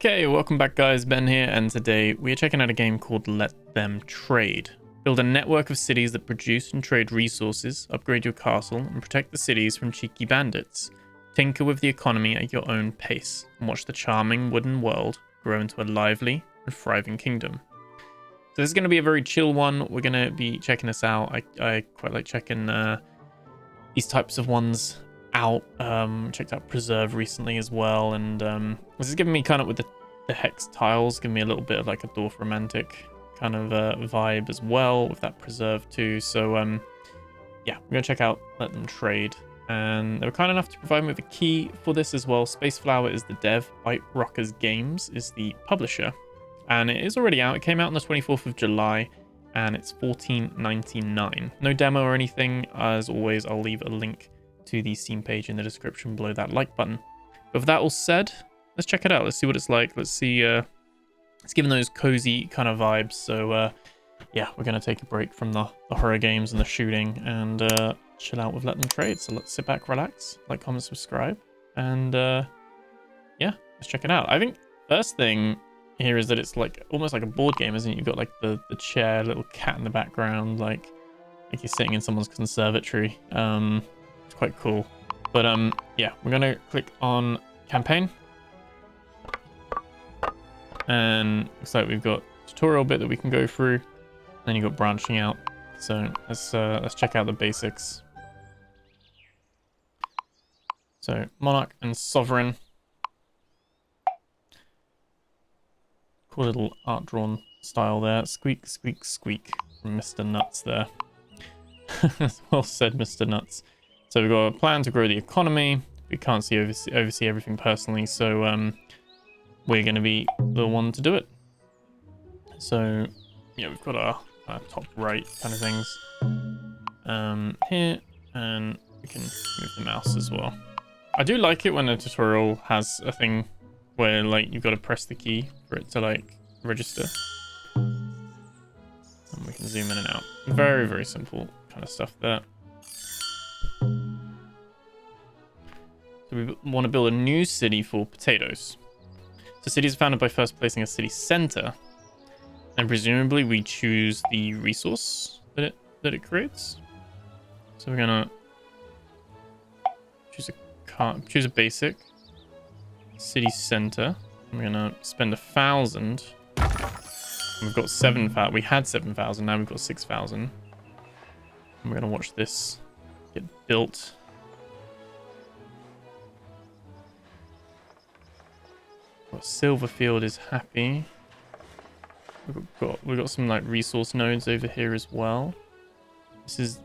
Okay, welcome back guys, Ben here, and today we are checking out a game called Let Them Trade. Build a network of cities that produce and trade resources, upgrade your castle, and protect the cities from cheeky bandits. Tinker with the economy at your own pace, and watch the charming wooden world grow into a lively and thriving kingdom. So this is going to be a very chill one. We're going to be checking this out. I quite like checking these types of ones out. Checked out Preserve recently as well, and this is giving me kind of with the hex tiles, giving me a little bit of like a Dwarf Romantic kind of vibe as well with that Preserve too. So yeah, we're gonna check out Let Them Trade, and they were kind enough to provide me with a key for this as well. Spaceflower is the dev, ByteRockers Games is the publisher, and it is already out. It came out on the 24th of July, and it's $14.99. No demo or anything. As always, I'll leave a link to the Steam page in the description below that like button. But with that all said, let's check it out. Let's see what it's like. Let's see, it's giving those cozy kind of vibes. So yeah, we're going to take a break from the horror games and the shooting and chill out with Let Them Trade. So let's sit back, relax, like, comment, subscribe, and yeah, let's check it out. I think first thing here is that it's like almost like a board game, isn't it? You've got like the chair, little cat in the background, like you're sitting in someone's conservatory. It's quite cool. But yeah, we're gonna click on campaign, and looks like we've got a tutorial bit that we can go through, then you've got branching out. So let's check out the basics. So monarch and sovereign, cool little art drawn style there. Squeak squeak squeak from Mr. Nuts there. Well said, Mr. Nuts. So we've got a plan to grow the economy. We can't oversee everything personally, so we're going to be the one to do it. So yeah, we've got our top right kind of things here, and we can move the mouse as well. I do like it when a tutorial has a thing where like you've got to press the key for it to like register, and we can zoom in and out. Very, very simple kind of stuff there. So we want to build a new city for potatoes. So cities are founded by first placing a city center, and presumably we choose the resource that it creates. So we're gonna choose a basic city center. We're gonna spend 1,000. We've got 7,000. We had 7,000. Now we've got 6,000. And we're gonna watch this get built. Silverfield is happy. We've got some like resource nodes over here as well. This is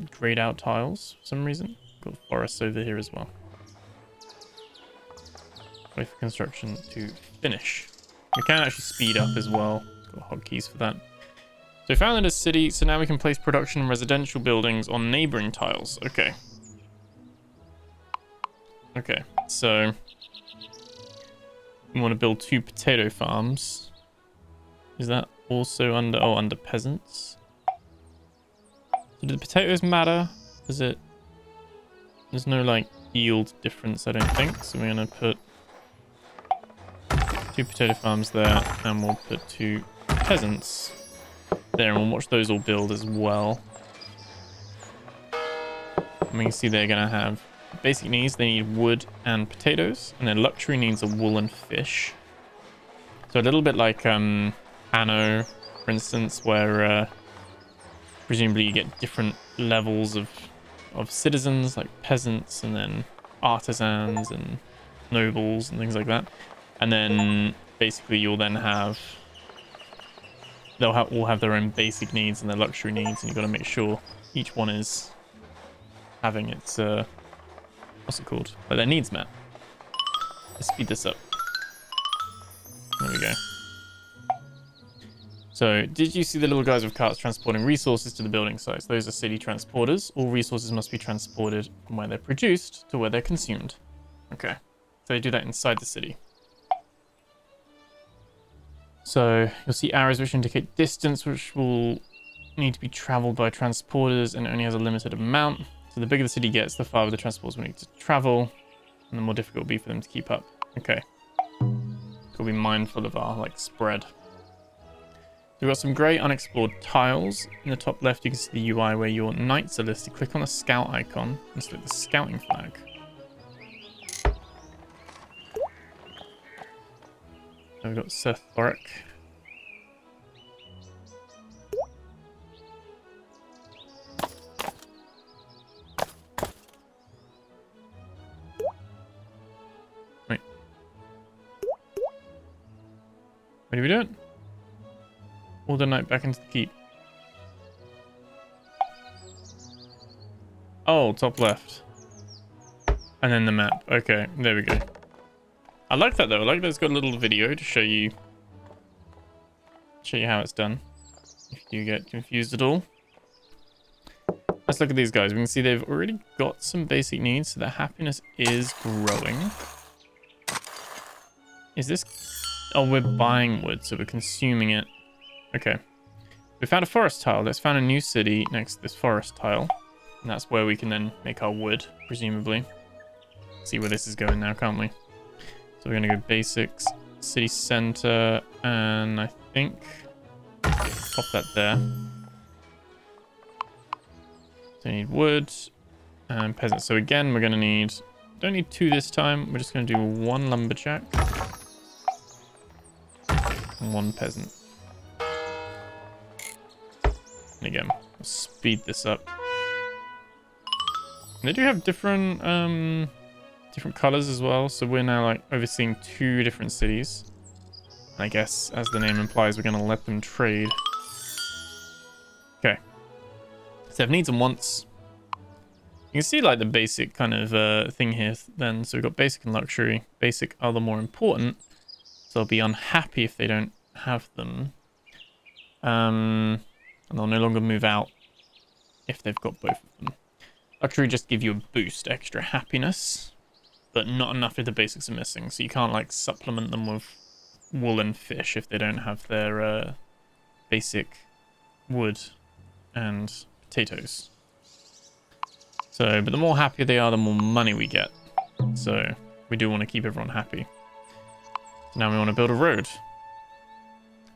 grayed out tiles for some reason. Got forests over here as well. Wait for construction to finish. We can actually speed up as well. Got hotkeys for that. So we founded a city, so now we can place production and residential buildings on neighboring tiles. Okay. Okay, so we want to build 2 potato farms. Is that also under... Oh, under peasants. So do the potatoes matter? Does it... There's no, like, yield difference, I don't think. So we're going to put 2 potato farms there, and we'll put 2 peasants there, and we'll watch those all build as well. And we can see they're going to have basic needs. They need wood and potatoes, and their luxury needs are wool and fish. So a little bit like Anno, for instance, where presumably you get different levels of citizens, like peasants, and then artisans and nobles and things like that. And then basically you'll then have all have their own basic needs and their luxury needs, and you've got to make sure each one is having its what's it called? Like their needs met. Let's speed this up. There we go. So, did you see the little guys with carts transporting resources to the building sites? Those are city transporters. All resources must be transported from where they're produced to where they're consumed. Okay. So they do that inside the city. So, you'll see arrows which indicate distance, which will need to be traveled by transporters, and it only has a limited amount. So the bigger the city gets, the farther the transporters will need to travel, and the more difficult it will be for them to keep up. Okay. So we'll be mindful of our like spread. We've got some great unexplored tiles. In the top left, you can see the UI where your knights are listed. Click on the scout icon and select the scouting flag. So we've got Sir Thoric. Wait. What are we doing? Order knight back into the keep. Oh, top left. And then the map. Okay, there we go. I like that though. I like that it's got a little video to show you how it's done. If you get confused at all. Let's look at these guys. We can see they've already got some basic needs, so their happiness is growing. Is this... Oh, we're buying wood, so we're consuming it. Okay. We found a forest tile. Let's find a new city next to this forest tile. And that's where we can then make our wood, presumably. See where this is going now, can't we? So we're going to go basics, city center, and I think pop that there. So we need wood and peasant. So again, we're going to need, don't need 2 this time. We're just going to do 1 lumberjack and 1 peasant. And again, we'll speed this up. They do have different colors as well, so we're now like overseeing 2 different cities. And I guess, as the name implies, we're going to let them trade. Okay. So they have needs and wants. You can see like the basic kind of thing here then. So we've got basic and luxury. Basic are the more important. So they'll be unhappy if they don't have them. And they'll no longer move out if they've got both of them. Luxury just give you a boost, extra happiness, but not enough if the basics are missing. So you can't like supplement them with wool and fish if they don't have their basic wood and potatoes. So, but the more happy they are, the more money we get. So we do want to keep everyone happy. So now we want to build a road.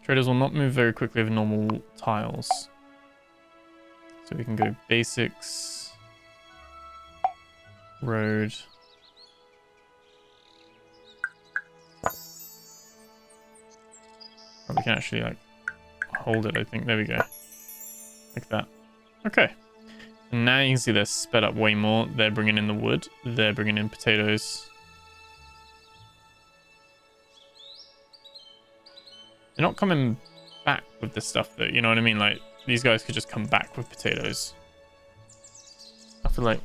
Traders will not move very quickly over normal tiles. So we can go basics, road. Oh, we can actually like hold it, I think. There we go. Like that. Okay. And now you can see they're sped up way more. They're bringing in the wood. They're bringing in potatoes. They're not coming back with this stuff though, you know what I mean? Like, these guys could just come back with potatoes. I feel like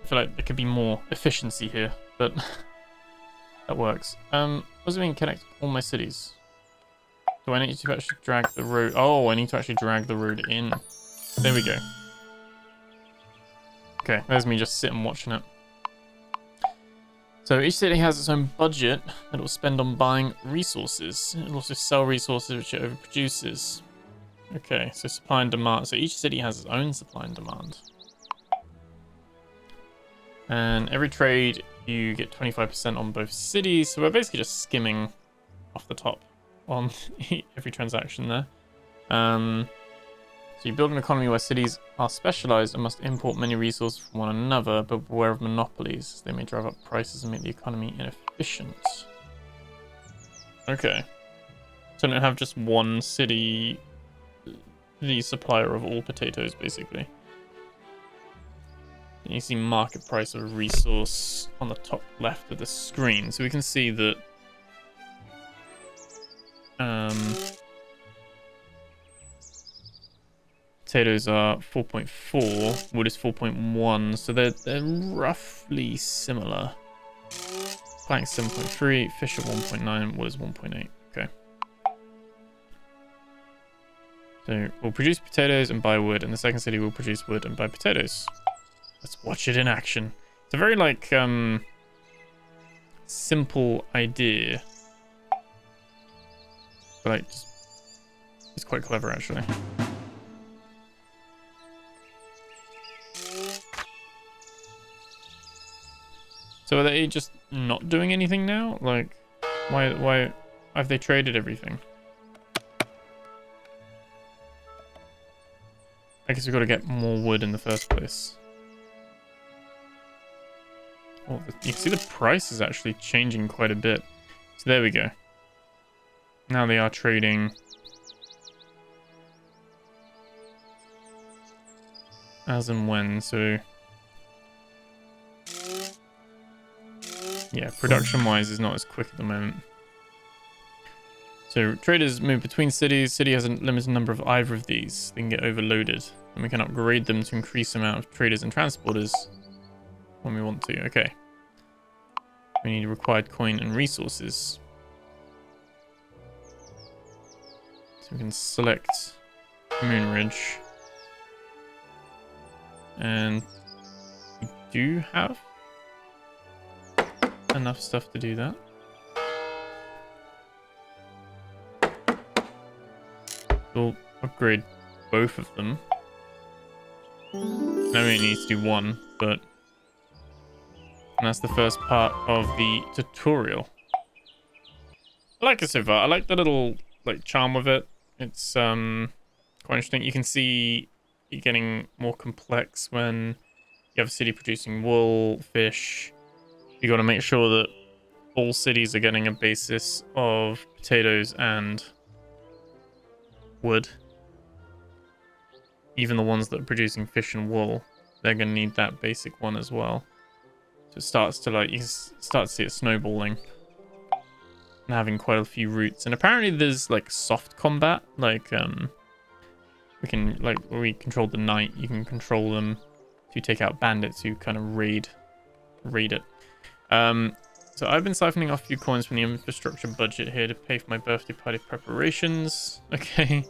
there could be more efficiency here, but that works. What does it mean connect all my cities? Do I need to actually drag the road? Oh, I need to actually drag the road in. There we go. Okay, there's me just sitting watching it. So each city has its own budget that it will spend on buying resources. It will also sell resources which it overproduces. Okay, so supply and demand. So each city has its own supply and demand. And every trade you get 25% on both cities. So we're basically just skimming off the top on every transaction there. So you build an economy where cities are specialized and must import many resources from one another, but beware of monopolies. They may drive up prices and make the economy inefficient. Okay. So don't have just one city, the supplier of all potatoes, basically. And you see market price of resource on the top left of the screen. So we can see that potatoes are 4.4, wood is 4.1, so they're roughly similar. Plank 7.3, fish at 1.9, wood is 1.8. Okay. So we'll produce potatoes and buy wood, and the second city will produce wood and buy potatoes. Let's watch it in action. It's a very like simple idea, but like it's quite clever actually. So are they just not doing anything now? Like, Why have they traded everything? I guess we've got to get more wood in the first place. Oh, you can see the price is actually changing quite a bit. So there we go. Now they are trading as and when, so yeah, production-wise is not as quick at the moment. So traders move between cities. City has a limited number of either of these. They can get overloaded. And we can upgrade them to increase the amount of traders and transporters when we want to. Okay. We need required coin and resources. So we can select Moonridge. And we do have enough stuff to do that. We'll upgrade both of them. I only need to do one, but and that's the first part of the tutorial. I like it so far. I like the little like charm of it. It's quite interesting. You can see it getting more complex when you have a city producing wool, fish. You got to make sure that all cities are getting a basis of potatoes and wood. Even the ones that are producing fish and wool, they're going to need that basic one as well. So it starts to like, you start to see it snowballing and having quite a few routes. And apparently there's like soft combat, like we can, like when we control the knight, you can control them to take out bandits who kind of raid it. So I've been siphoning off a few coins from the infrastructure budget here to pay for my birthday party preparations. Okay.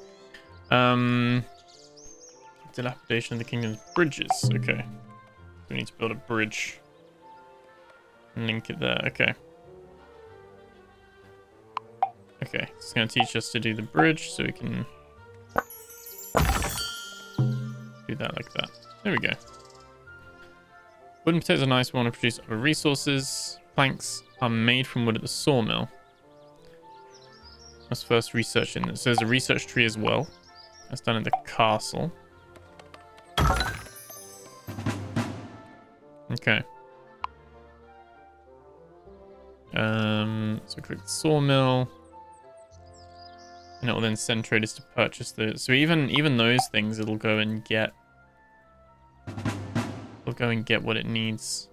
Dilapidation of the kingdom's bridges. Okay. We need to build a bridge. And link it there. Okay. Okay. It's going to teach us to do the bridge so we can do that like that. There we go. Wood and potatoes are nice. We want to produce other resources. Planks are made from wood at the sawmill. Let's first research in this. There's a research tree as well. That's done in the castle. Okay. So click the sawmill. And it will then send traders to purchase the. So even those things, it'll go and get. It'll go and get what it needs.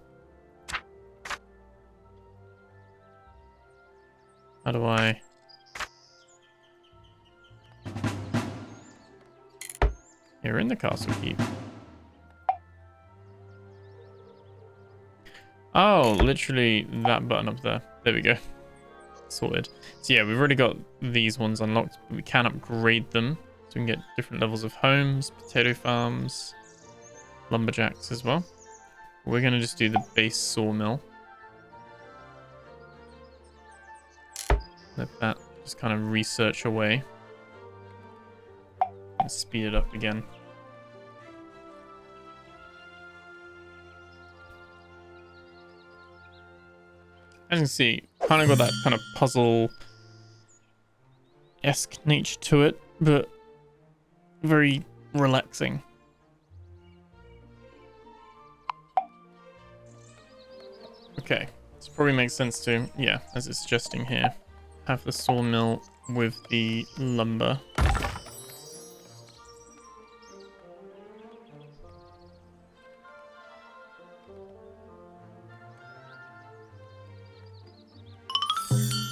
How do I? Here in the castle keep. Oh, literally that button up there. There we go. Sorted. So yeah, we've already got these ones unlocked, but we can upgrade them. So we can get different levels of homes, potato farms, lumberjacks as well. We're going to just do the base sawmill. Let that just kind of research away. And speed it up again. As you can see, kind of got that kind of puzzle-esque nature to it, but very relaxing. Okay, this probably makes sense to, yeah, as it's suggesting here, have the sawmill with the lumber.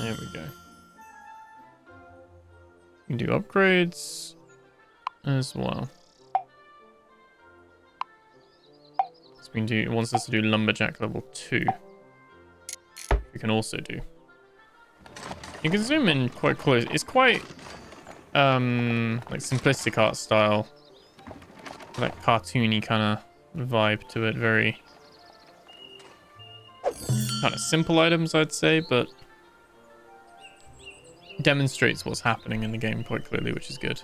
There we go. We can do upgrades as well. So we can do, it wants us to do lumberjack level 2. We can also do. You can zoom in quite close. It's quite like simplistic art style. Like cartoony kind of vibe to it. Very kind of simple items, I'd say, but demonstrates what's happening in the game quite clearly, which is good.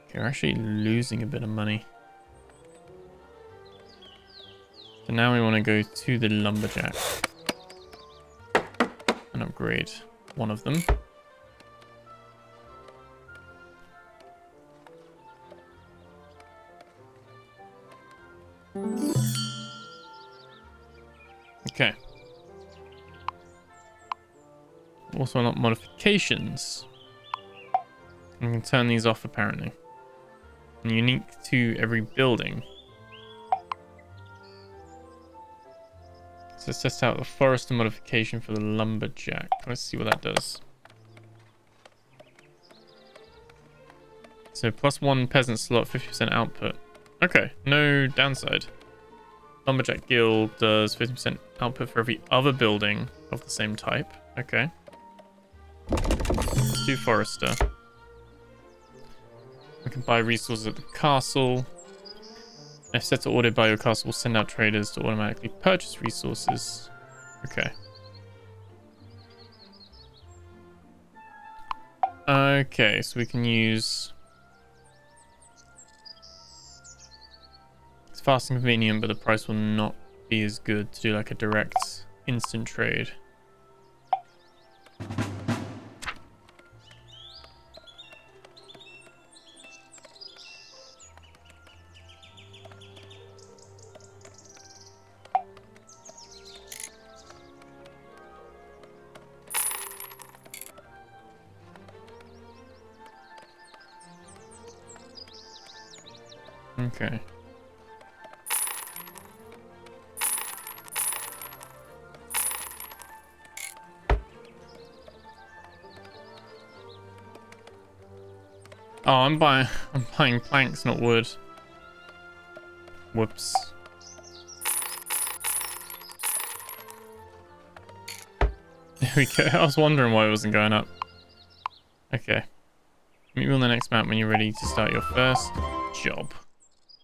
Okay, we're actually losing a bit of money. So now we want to go to the lumberjack and upgrade one of them. Okay. Also unlock modifications. We can turn these off apparently. And unique to every building. So let's test out the forester modification for the lumberjack. Let's see what that does. So +1 peasant slot, 50% output. Okay, no downside. Lumberjack guild does 50% output for every other building of the same type. Okay. Let's do forester. We can buy resources at the castle. If set to order by your castle, will send out traders to automatically purchase resources. Okay. Okay, so we can use... It's fast and convenient, but the price will not be as good to do like a direct instant trade. Okay. Oh, I'm buying planks, not wood. Whoops. There we go. I was wondering why it wasn't going up. Okay. Meet me on the next map when you're ready to start your first job.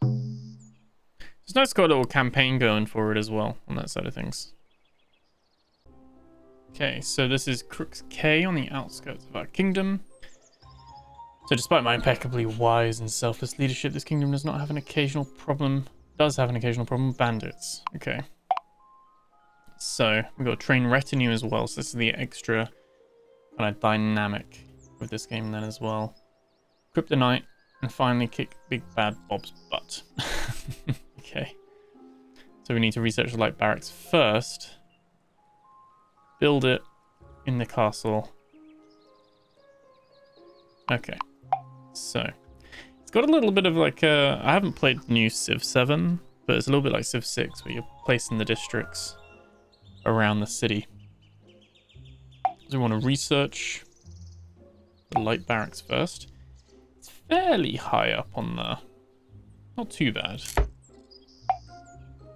It's nice to got a little campaign going for it as well on that side of things. Okay, so this is Crooks K on the outskirts of our kingdom. So despite my impeccably wise and selfless leadership, this kingdom does not have an occasional problem. Does have an occasional problem with bandits. Okay. So we've got a train retinue as well. So this is the extra kind of dynamic with this game then as well. Kryptonite and finally kick Big Bad Bob's butt. Okay. So we need to research the light barracks first. Build it in the castle. Okay. So it's got a little bit of like I haven't played new Civ 7, but it's a little bit like Civ 6 where you're placing the districts around the city. So we want to research the light barracks first. It's fairly high up on the... Not too bad.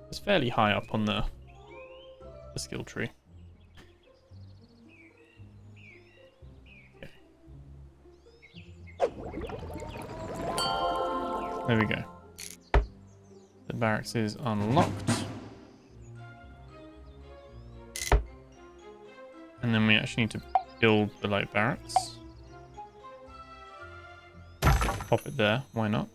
It's fairly high up on the skill tree. There we go. The barracks is unlocked. And then we actually need to build the light barracks. Pop it there, why not?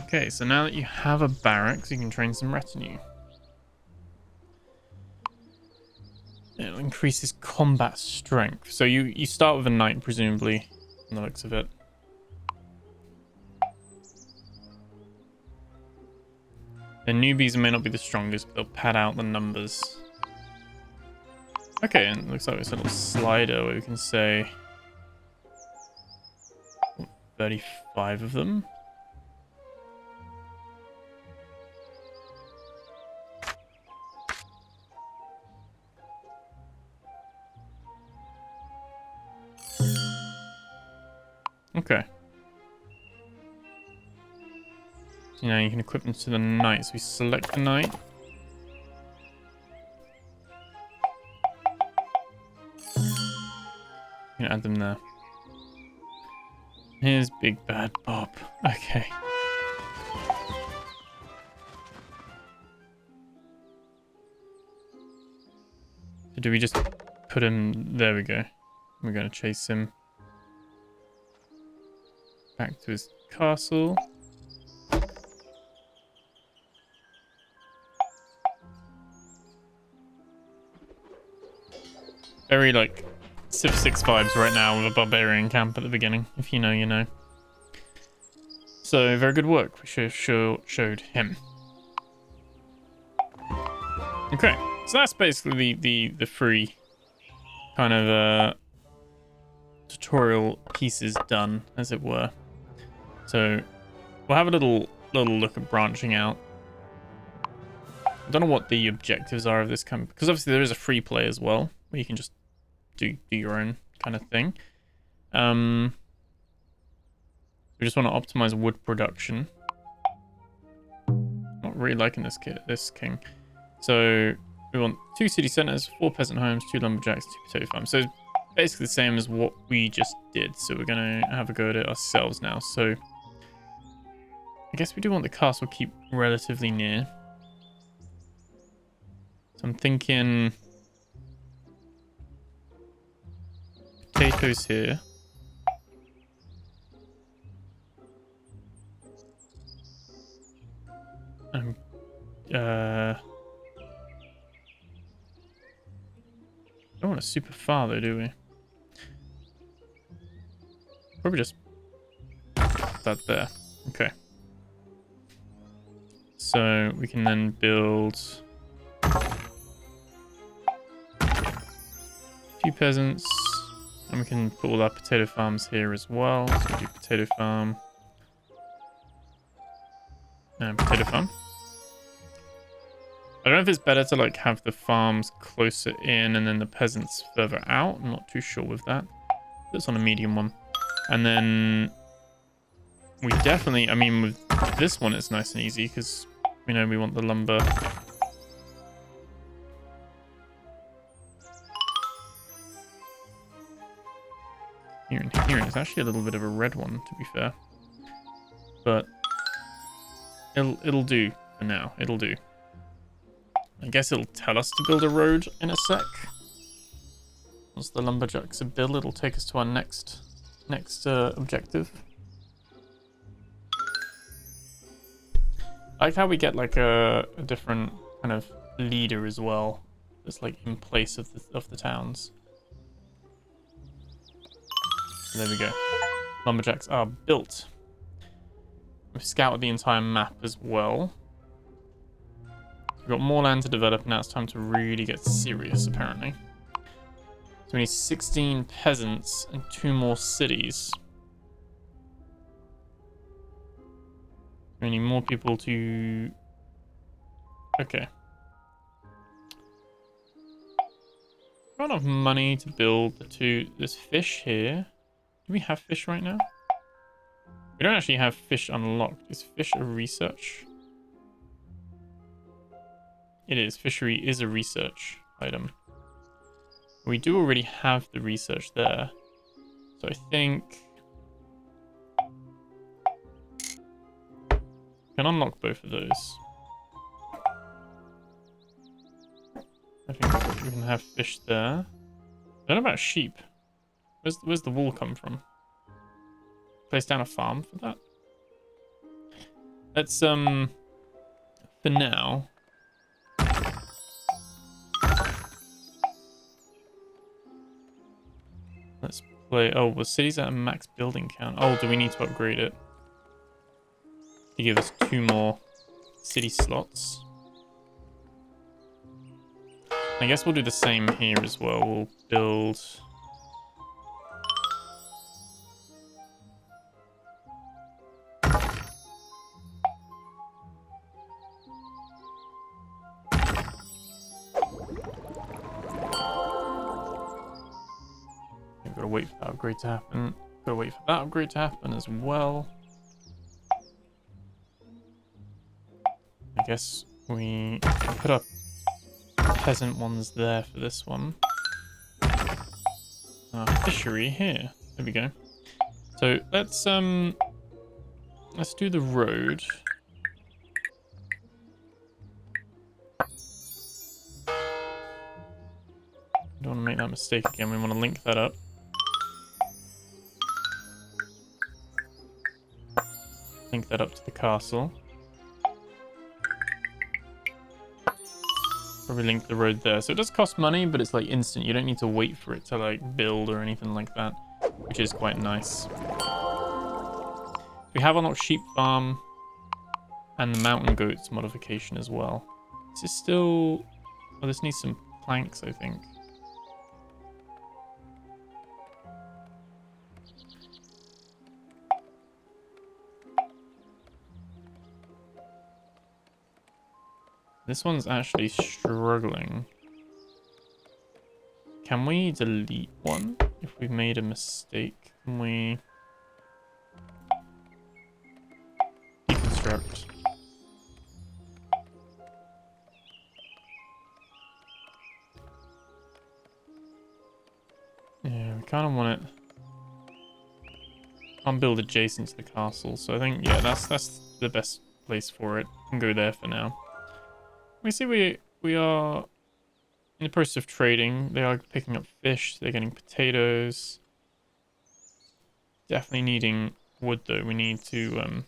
Okay, so now that you have a barracks, you can train some retinue. It'll increase his combat strength. So you start with a knight, presumably, from the looks of it. The newbies may not be the strongest, but they'll pad out the numbers. Okay, and it looks like it's a little slider where we can say 35 of them. Okay. So now you can equip them to the knight. So we select the knight. You can add them there. Here's Big Bad Bob. Okay. So do we just put him... There we go. We're going to chase him back to his castle. Very, like, Civ 6 vibes right now with a barbarian camp at the beginning. If you know, you know. So, very good work. We showed him. Okay, so that's basically the free kind of tutorial pieces done, as it were. So we'll have a little look at branching out. I don't know what the objectives are of this camp, because obviously there is a free play as well, where you can just do your own kind of thing. We just want to optimize wood production. Not really liking this king. So we want 2 city centers, 4 peasant homes, 2 lumberjacks, 2 potato farms. So it's basically the same as what we just did. So we're going to have a go at it ourselves now. So I guess we do want the castle keep relatively near. So I'm thinking potatoes here. Don't want it super far though, do we? Probably just that there. Okay. So we can then build a few peasants, and we can put all our potato farms here as well. So we do potato farm and potato farm. I don't know if it's better to like have the farms closer in and then the peasants further out. I'm not too sure with that. It's on a medium one. And then we definitely, I mean, with this one, it's nice and easy because, you know, we want the lumber. Here and here. It's actually a little bit of a red one, to be fair. But it'll do for now. It'll do. I guess it'll tell us to build a road in a sec. Once the lumberjacks are built, it'll take us to our next objective. I like how we get like a different kind of leader as well. That's like in place of the towns. There we go. Lumberjacks are built. We've scouted the entire map as well. We've got more land to develop, now it's time to really get serious, apparently. So we need 16 peasants and 2 more cities. We need more people to... Okay. Not enough money to build the 2... There's fish here. Do we have fish right now? We don't actually have fish unlocked. Is fish a research? It is. Fishery is a research item. We do already have the research there. So I think... I can unlock both of those. I think we can have fish there. I don't know about sheep. Where's the wool come from? Place down a farm for that? Let's, for now... Let's play... Oh, was cities at a max building count? Oh, do we need to upgrade it? To give us 2 more city slots. I guess we'll do the same here as well. We'll build... Gotta wait for that upgrade to happen. Gotta wait for that upgrade to happen as well. I guess we put up peasant ones there for this one. Fishery here. There we go. So let's do the road. Don't want to make that mistake again. We want to link that up. Link that up to the castle. Probably link the road there. So it does cost money, but it's like instant. You don't need to wait for it to like build or anything like that, which is quite nice. We have unlocked sheep farm and the mountain goats modification as well. This is still... Oh, this needs some planks, I think. This one's actually struggling. Can we delete one if we've made a mistake? Can we deconstruct? Yeah, we kind of want it. Can't build adjacent to the castle, so I think yeah, that's the best place for it. We can go there for now. We see we are in the process of trading. They are picking up fish. They're getting potatoes. Definitely needing wood though. We need to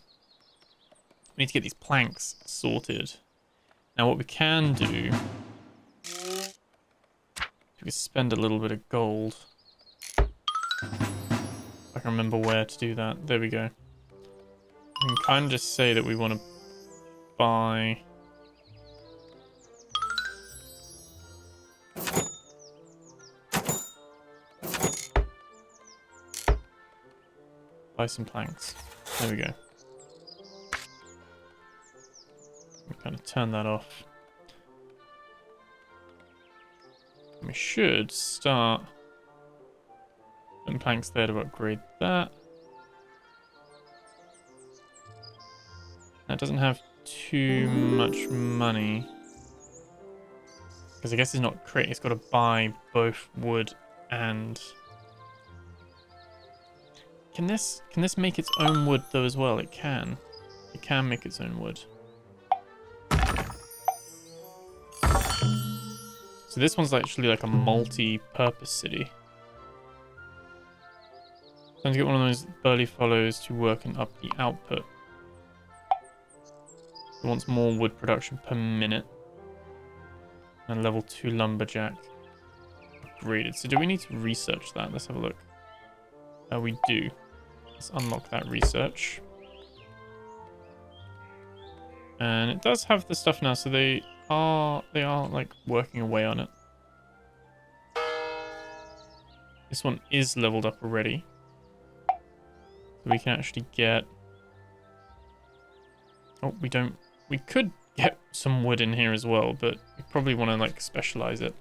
get these planks sorted. Now what we can do, we can spend a little bit of gold. I can remember where to do that. There we go. We can kind of just say that we want to buy some planks. There we go. We kind of turn that off. And we should start putting planks there to upgrade that. That doesn't have too much money. Because I guess it's not creating, it's got to buy both wood and... Can this make its own wood though as well? It can. It can make its own wood. So this one's actually like a multi-purpose city. Time to get one of those burly fellows to work and up the output. It wants more wood production per minute. And level 2 lumberjack upgraded. So do we need to research that? Let's have a look. We do. Let's unlock that research. And it does have the stuff now, so they are like working away on it. This one is leveled up already. So we can actually get... Oh, we don't... We could get some wood in here as well, but we probably want to like specialize it.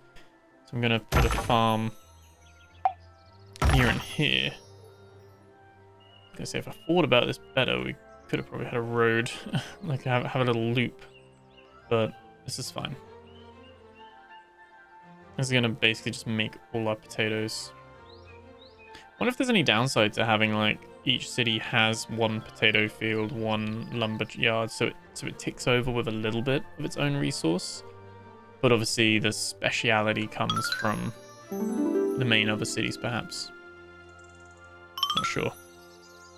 So I'm going to put a farm here and here. I was gonna say, if I thought about this better, we could have probably had a road, like have a little loop, but this is fine. This is gonna basically just make all our potatoes. I wonder if there's any downside to having like each city has one potato field, one lumber yard, so it ticks over with a little bit of its own resource. But obviously the speciality comes from the main other cities, perhaps. Not sure.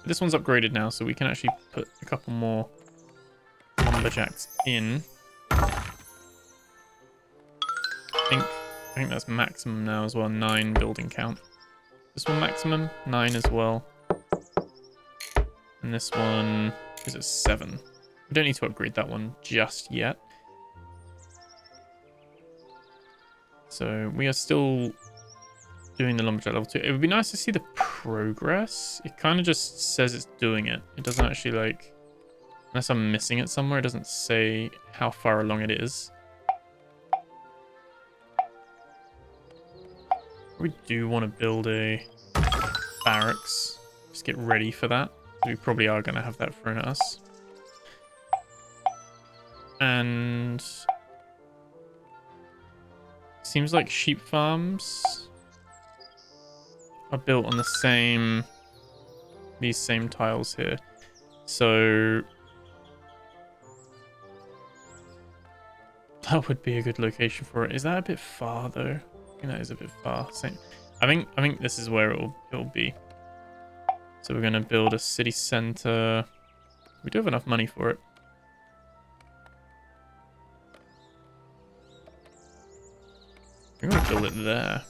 This one's upgraded now, so we can actually put a couple more lumberjacks in. I think that's maximum now as well. 9 building count. This one maximum, 9 as well. And this one is at 7. We don't need to upgrade that one just yet. So we are still doing the lumberjack level 2. It would be nice to see the progress. It kind of just says it's doing it. It doesn't actually like, unless I'm missing it somewhere, it doesn't say how far along it is. We do want to build a barracks. Just get ready for that. We probably are going to have that thrown at us. And seems like sheep farms are built on the these same tiles here. So that would be a good location for it. Is that a bit far though? think that is a bit far. Same. I think this is where it'll be. So we're gonna build a city center. We do have enough money for it. We're gonna build it there.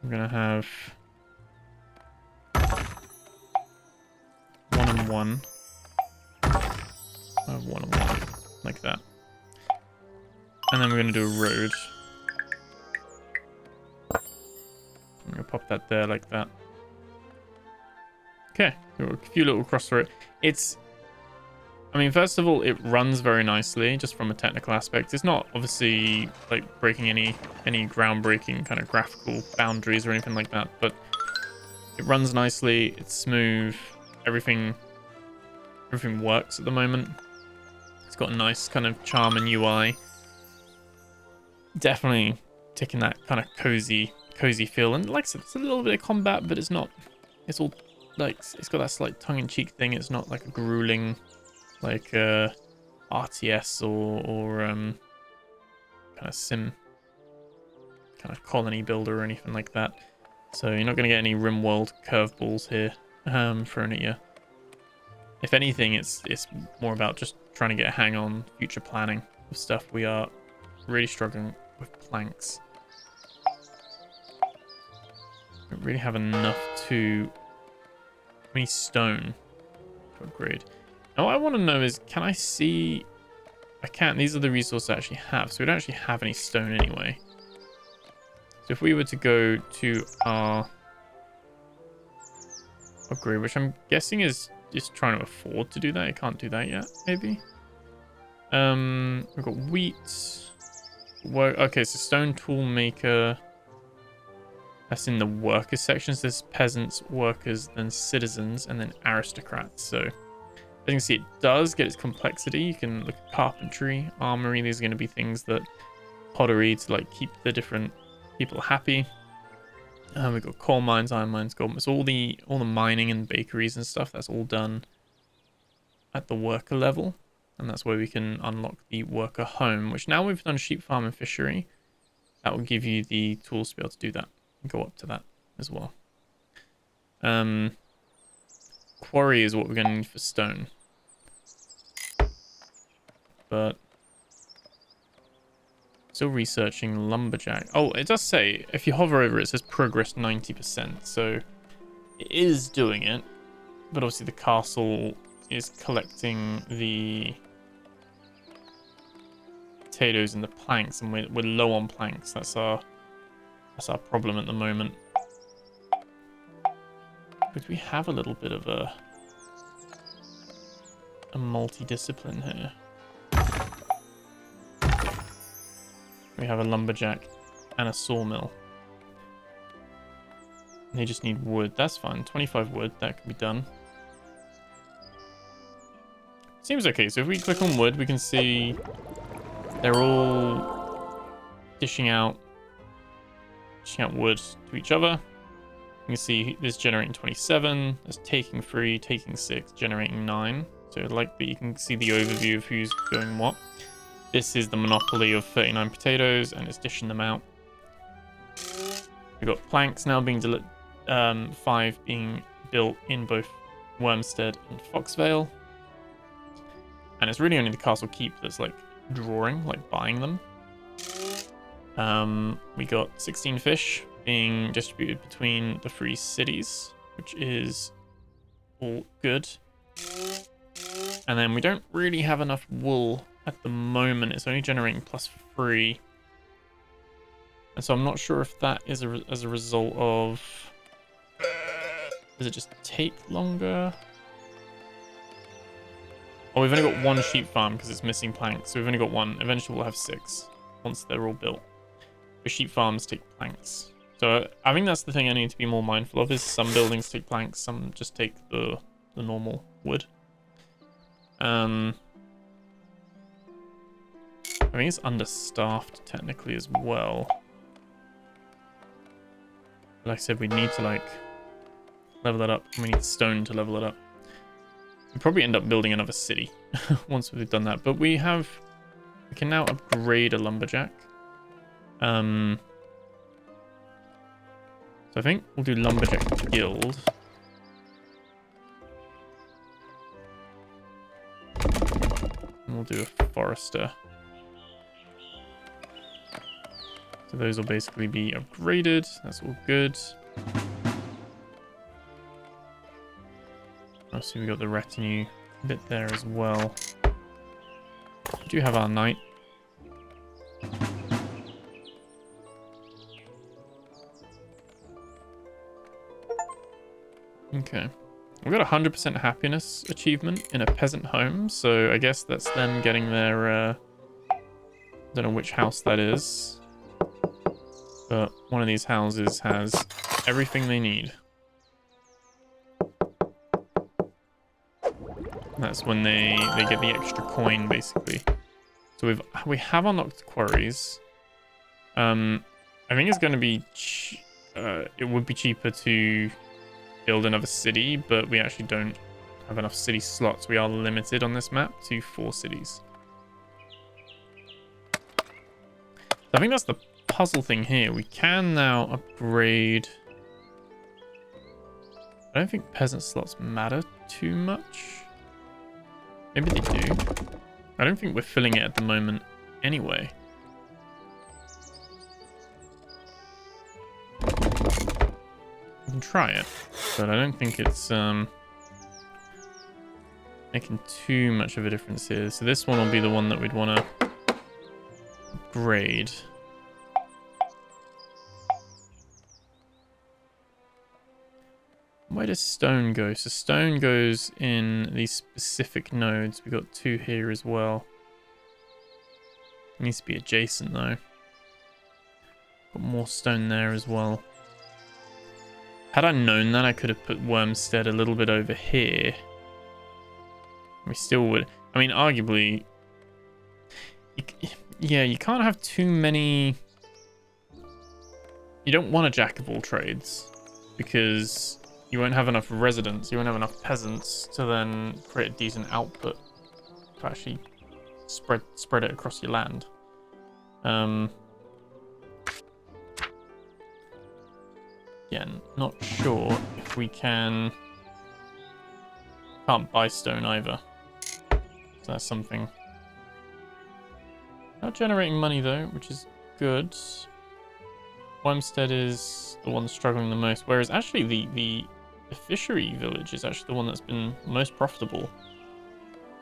We're gonna have 1 and 1. 1 and 1, like that. And then we're gonna do a road. I'm gonna pop that there like that. Okay, a few little cross through it. I mean, first of all, it runs very nicely, just from a technical aspect. It's not obviously like breaking any groundbreaking kind of graphical boundaries or anything like that, but it runs nicely. It's smooth. Everything works at the moment. It's got a nice kind of charm and UI. Definitely ticking that kind of cozy feel. And like I said, it's a little bit of combat, but it's not. It's all like it's got that slight tongue-in-cheek thing. It's not like a grueling, like RTS or kind of sim, kind of colony builder or anything like that. So you're not going to get any RimWorld curveballs here thrown at you. If anything, it's more about just trying to get a hang on future planning of stuff. We are really struggling with planks. We don't really have enough to... I mean, stone to upgrade. Now, what I want to know is, can I see... I can't. These are the resources I actually have. So we don't actually have any stone anyway. So if we were to go to our upgrade, which I'm guessing is just trying to afford to do that. I can't do that yet, maybe. We've got wheat. Okay, so stone tool maker. That's in the workers sections. There's peasants, workers, then citizens, and then aristocrats. So as you can see, it does get its complexity. You can look at carpentry, armory. These are going to be things that pottery to like keep the different people happy. We've got coal mines, iron mines, gold mines. All the mining and bakeries and stuff. That's all done at the worker level, and that's where we can unlock the worker home. Which now we've done sheep farm and fishery. That will give you the tools to be able to do that. Go up to that as well. Quarry is what we're going to need for stone. But still researching lumberjack. Oh, it does say, if you hover over it, it says progress 90%. So it is doing it. But obviously the castle is collecting the potatoes and the planks, and we're low on planks. That's our problem at the moment. But we have a little bit of a multi-discipline here. We have a lumberjack and a sawmill. And they just need wood. That's fine. 25 wood. That can be done. Seems okay. So if we click on wood, we can see they're all dishing out wood to each other. You can see this generating 27, that's taking 3, taking 6, generating 9. So I like that you can see the overview of who's doing what. This is the monopoly of 39 potatoes, and it's dishing them out. We've got planks now being 5 being built in both Wormstead and Foxvale. And it's really only the Castle Keep that's like drawing, like buying them. We got 16 fish being distributed between the 3 cities, which is all good. And then we don't really have enough wool at the moment. It's only generating +3. And so I'm not sure if that is as a result of... Does it just take longer? Oh, we've only got 1 sheep farm because it's missing planks. So we've only got 1. Eventually we'll have 6 once they're all built. The sheep farms take planks. So I think that's the thing I need to be more mindful of, is some buildings take planks, some just take the normal wood. I think it's understaffed technically as well. Like I said, we need to like level that up. We need stone to level it up. We'll probably end up building another city once we've done that. But we can now upgrade a lumberjack. So I think we'll do Lumberjack Guild. And we'll do a Forester. So those will basically be upgraded. That's all good. Obviously we got the retinue bit there as well. We do have our knight. Okay. We've got a 100% happiness achievement in a peasant home, so I guess that's them getting their, don't know which house that is, but one of these houses has everything they need. That's when they get the extra coin, basically. So we have unlocked quarries. I think it's going to be, it would be cheaper to build another city, but we actually don't have enough city slots. We are limited on this map to 4 cities. So I think that's the puzzle thing here. We can now upgrade. I don't think peasant slots matter too much. Maybe they do. I don't think we're filling it at the moment anyway. We can try it, but I don't think it's making too much of a difference here. So this one will be the one that we'd want to upgrade. Where does stone go? So stone goes in these specific nodes. We've got 2 here as well. It needs to be adjacent though. Got more stone there as well. Had I known that, I could have put Wormstead a little bit over here. We still would. I mean, arguably, yeah, you can't have too many. You don't want a jack of all trades because you won't have enough residents, you won't have enough peasants to then create a decent output to actually spread it across your land. Again, not sure if we can. Can't buy stone either. So that's something. Not generating money though, which is good. Wormstead is the one struggling the most, whereas actually the fishery village is actually the one that's been most profitable,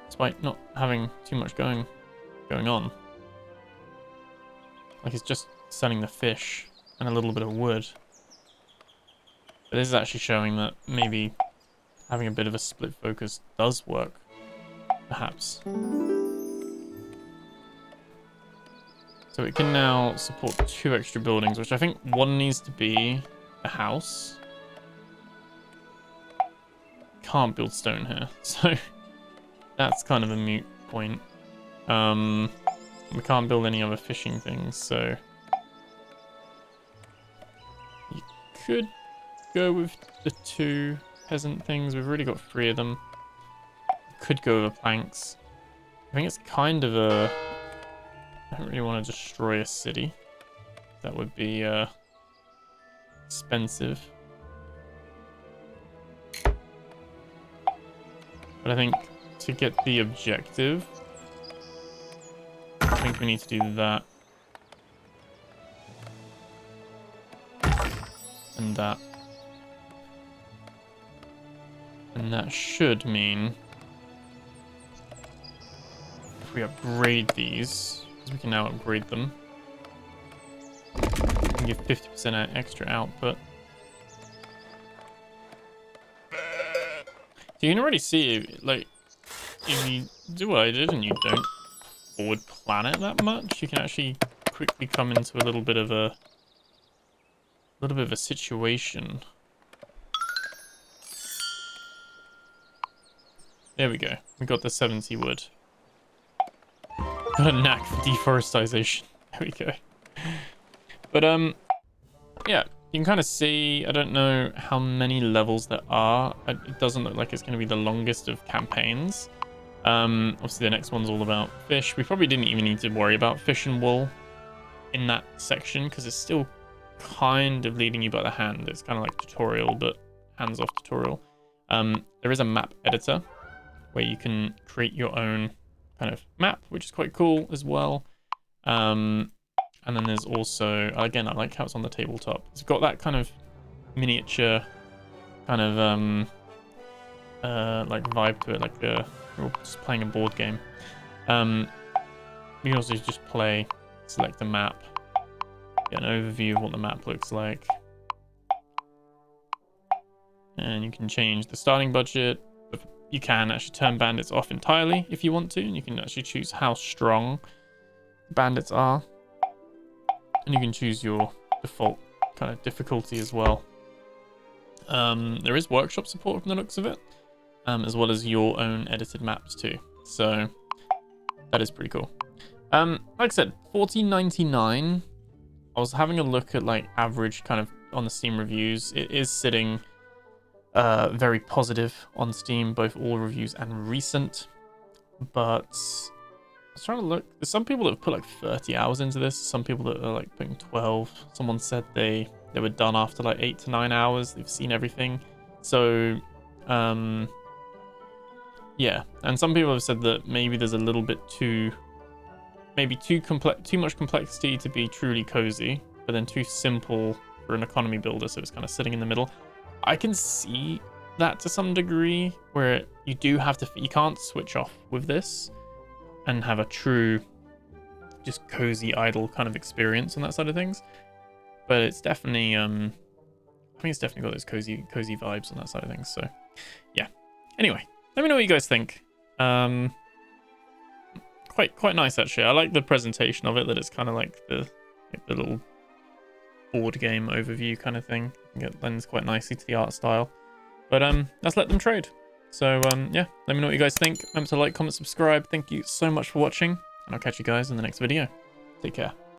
despite not having too much going on. Like it's just selling the fish and a little bit of wood. But this is actually showing that maybe having a bit of a split focus does work, perhaps. So it can now support 2 extra buildings, which I think one needs to be a house. Can't build stone here, so that's kind of a moot point. We can't build any other fishing things, so you could go with the 2 peasant things. We've already got 3 of them. Could go over planks. I think it's kind of a. I don't really want to destroy a city. That would be expensive. But I think to get the objective, I think we need to do that. And that. And that should mean if we upgrade these, because we can now upgrade them, we can give 50% extra output. So you can already see, like, if you do what I did and you don't forward plan it that much, you can actually quickly come into a little bit of a situation. There we go. We got the 70 wood. Got a knack for deforestation. There we go. But yeah, you can kind of see, I don't know how many levels there are. It doesn't look like it's going to be the longest of campaigns. Obviously the next one's all about fish. We probably didn't even need to worry about fish and wool. in that section because it's still kind of leading you by the hand. It's kind of like tutorial, but hands-off tutorial. There is a map editor where you can create your own kind of map, which is quite cool as well. And then there's also, again, I like how it's on the tabletop. It's got that kind of miniature kind of like vibe to it, like you're just playing a board game. You can also just select a map, get an overview of what the map looks like. And you can change the starting budget. You can actually turn bandits off entirely if you want to, and you can actually choose how strong bandits are. And you can choose your default kind of difficulty as well. There is workshop support from the looks of it, as well as your own edited maps too. So that is pretty cool. Like I said, $14.99. I was having a look at like average kind of on the Steam reviews. It is sitting very positive on Steam, both all reviews and recent. But I was trying to look. There's some people that have put like 30 hours into this. Some people that are like putting 12. Someone said they were done after like 8 to 9 hours. They've seen everything. So yeah. And some people have said that maybe there's a little bit too much complexity to be truly cozy, but then too simple for an economy builder. So it's kind of sitting in the middle. I can see that to some degree, where you can't switch off with this and have a true just cozy idle kind of experience on that side of things. But it's definitely I think it's definitely got those cozy vibes on that side of things. So yeah. Anyway, let me know what you guys think. Quite nice actually. I like the presentation of it, that it's kind of like the little board game overview kind of thing. I think it lends quite nicely to the art style. But let's let them trade. So yeah, let me know what you guys think. Remember to like, comment, subscribe. Thank you so much for watching, and I'll catch you guys in the next video. Take care.